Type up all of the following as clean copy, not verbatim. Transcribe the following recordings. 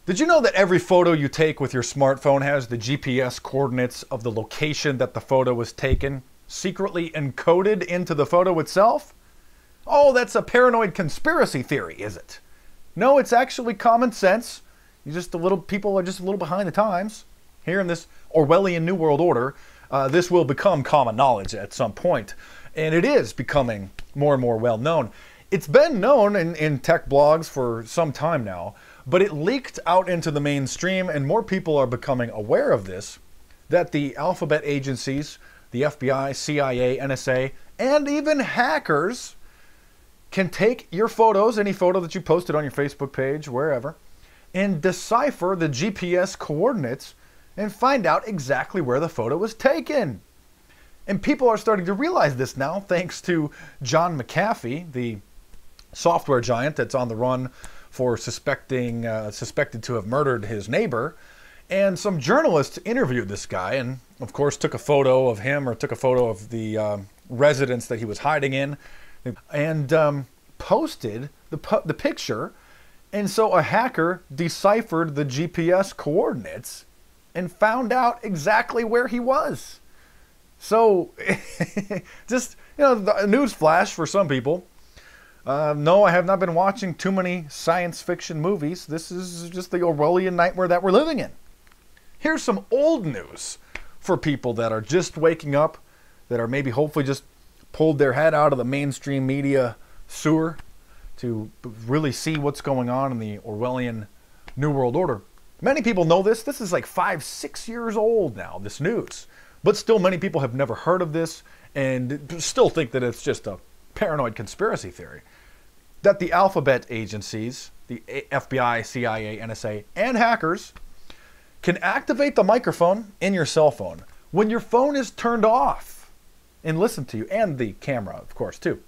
Did you know that every photo you take with your smartphone has the GPS coordinates of the location that the photo was taken secretly encoded into the photo itself? Oh, that's a paranoid conspiracy theory, is it? No, it's actually common sense. People are just a little behind the times. Here in this Orwellian New World Order, this will become common knowledge at some point. And it is becoming more and more well known. It's been known in tech blogs for some time now, but it leaked out into the mainstream, and more people are becoming aware of this, that the alphabet agencies, the FBI, CIA, NSA, and even hackers can take your photos, any photo that you posted on your Facebook page, wherever, and decipher the GPS coordinates and find out exactly where the photo was taken. And people are starting to realize this now, thanks to John McAfee, the software giant that's on the run for suspected to have murdered his neighbor. And some journalists interviewed this guy and, of course, took a photo of him, or took a photo of the residence that he was hiding in, and posted the picture. And so a hacker deciphered the GPS coordinates and found out exactly where he was. So, just, a news flash for some people. No, I have not been watching too many science fiction movies. This is just the Orwellian nightmare that we're living in. Here's some old news for people that are just waking up, that are maybe hopefully just pulled their head out of the mainstream media sewer to really see what's going on in the Orwellian New World Order. Many people know this. This is like 5-6 years old now, this news. But still, many people have never heard of this and still think that it's just a paranoid conspiracy theory. That the alphabet agencies, the FBI, CIA, NSA, and hackers can activate the microphone in your cell phone when your phone is turned off and listen to you, and the camera, of course, too.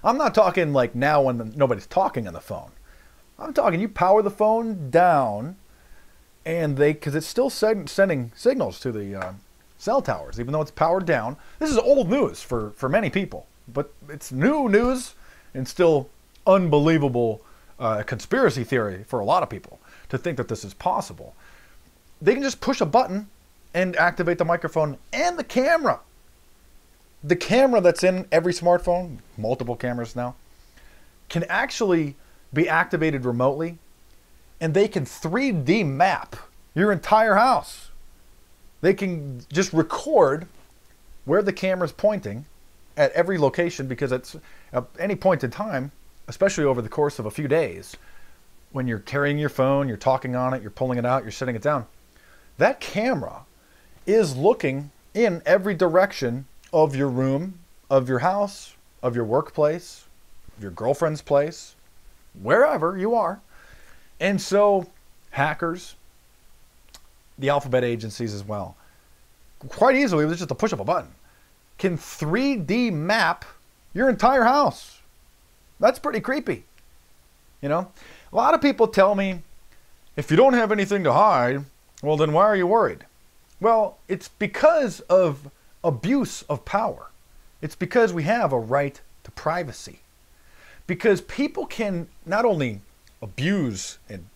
I'm not talking like now when nobody's talking on the phone. I'm talking you power the phone down, and because it's still sending signals to the cell towers, even though it's powered down. This is old news for many people, but it's new news and still unbelievable conspiracy theory for a lot of people to think that this is possible. They can just push a button and activate the microphone and the camera. The camera that's in every smartphone, multiple cameras now, can actually be activated remotely, and they can 3D map your entire house. They can just record where the camera's pointing at every location, because at any point in time, especially over the course of a few days, when you're carrying your phone, you're talking on it, you're pulling it out, you're setting it down, that camera is looking in every direction of your room, of your house, of your workplace, of your girlfriend's place, wherever you are. And so hackers, the alphabet agencies as well, quite easily, with just a push of a button, can 3D map your entire house. That's pretty creepy. A lot of people tell me, if you don't have anything to hide, well, then why are you worried? Well, it's because of abuse of power. It's because we have a right to privacy. Because people can not only abuse and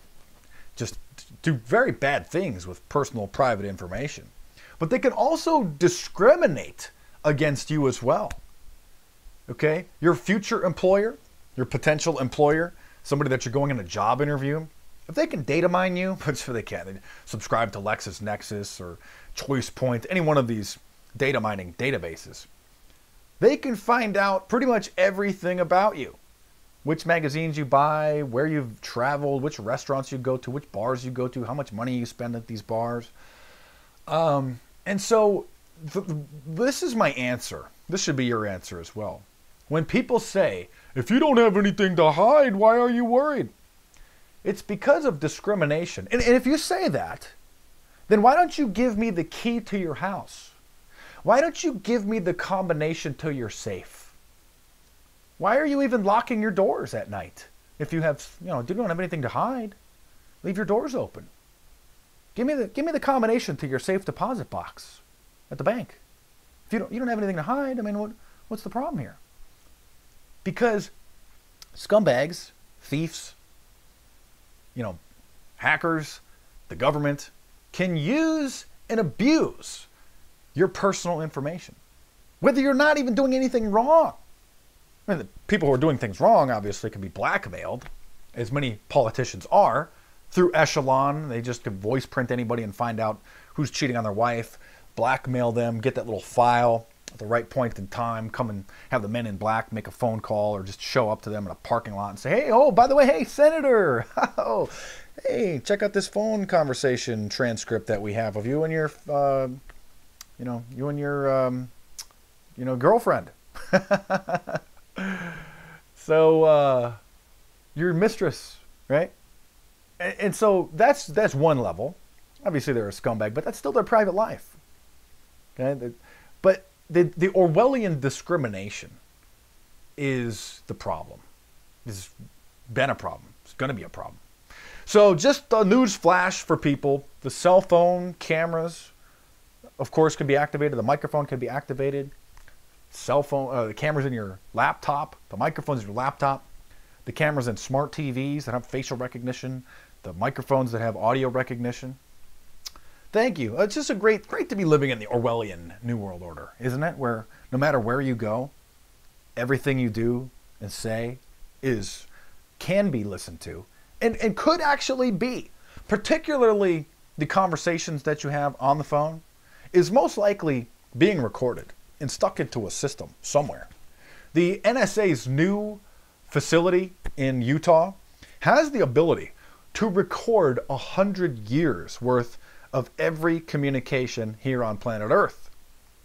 just do very bad things with personal private information, but they can also discriminate against you as well. Okay? Your future employer, your potential employer, somebody that you're going in a job interview, if they can data mine you, which they can, they subscribe to LexisNexis or ChoicePoint, any one of these data mining databases, they can find out pretty much everything about you. Which magazines you buy, where you've traveled, which restaurants you go to, which bars you go to, how much money you spend at these bars. And so this is my answer. This should be your answer as well. When people say, if you don't have anything to hide, why are you worried? It's because of discrimination. And if you say that, then why don't you give me the key to your house? Why don't you give me the combination to your safe? Why are you even locking your doors at night? If you have, you don't have anything to hide, leave your doors open. Give me the combination to your safe deposit box at the bank. If you don't have anything to hide, what's the problem here? Because scumbags, thieves, hackers, the government, can use and abuse your personal information, whether you're not even doing anything wrong. I mean, the people who are doing things wrong obviously can be blackmailed, as many politicians are, through Echelon. They just can voice print anybody and find out who's cheating on their wife, blackmail them, get that little file at the right point in time, come and have the men in black make a phone call or just show up to them in a parking lot and say, hey, oh, by the way, hey, Senator, oh, hey, check out this phone conversation transcript that we have of you and your, girlfriend. So, your mistress, right? And so that's one level. Obviously, they're a scumbag, but that's still their private life. Okay, but the Orwellian discrimination is the problem. It's been a problem. It's going to be a problem. So just a news flash for people: the cell phone cameras, of course, can be activated. The microphone can be activated. Cell phone, the cameras in your laptop, the microphones in your laptop, the cameras in smart TVs that have facial recognition, the microphones that have audio recognition. Thank you. It's just great to be living in the Orwellian New World Order, isn't it? Where no matter where you go, everything you do and say can be listened to and could actually be, particularly the conversations that you have on the phone, is most likely being recorded and stuck into a system somewhere. The NSA's new facility in Utah has the ability to record 100 years worth of every communication here on planet Earth.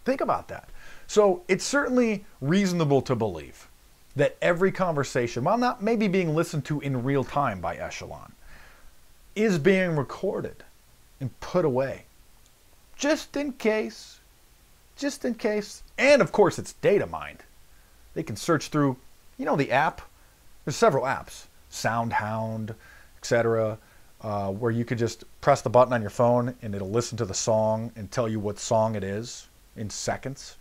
Think about that. So it's certainly reasonable to believe that every conversation, while not maybe being listened to in real time by Echelon, is being recorded and put away. Just in case. Just in case. And of course it's data mined. They can search through, the app. There's several apps, SoundHound, etc., where you could just press the button on your phone and it'll listen to the song and tell you what song it is in seconds.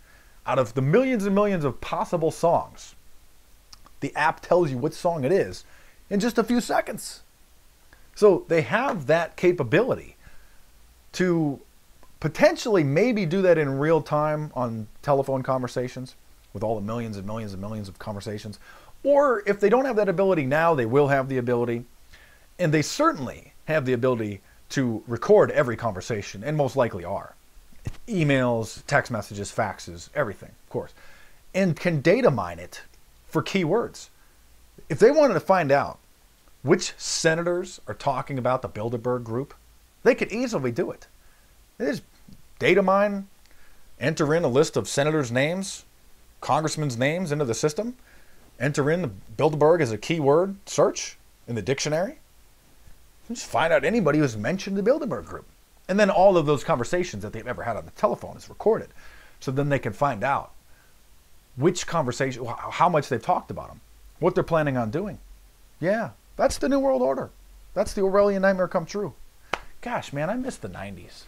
Out of the millions and millions of possible songs, the app tells you what song it is in just a few seconds. So they have that capability to potentially maybe do that in real time on telephone conversations with all the millions and millions and millions of conversations. Or if they don't have that ability now, they will have the ability. And they certainly have the ability to record every conversation, and most likely are. Emails, text messages, faxes, everything, of course. And can data mine it for keywords. If they wanted to find out which senators are talking about the Bilderberg group, they could easily do it. They just data mine, enter in a list of senators' names, congressmen's names into the system, enter in the Bilderberg as a keyword search in the dictionary, and just find out anybody who's mentioned the Bilderberg group. And then all of those conversations that they've ever had on the telephone is recorded. So then they can find out which conversation, how much they've talked about them, what they're planning on doing. Yeah, that's the New World Order. That's the Orwellian nightmare come true. Gosh, man, I miss the 90s.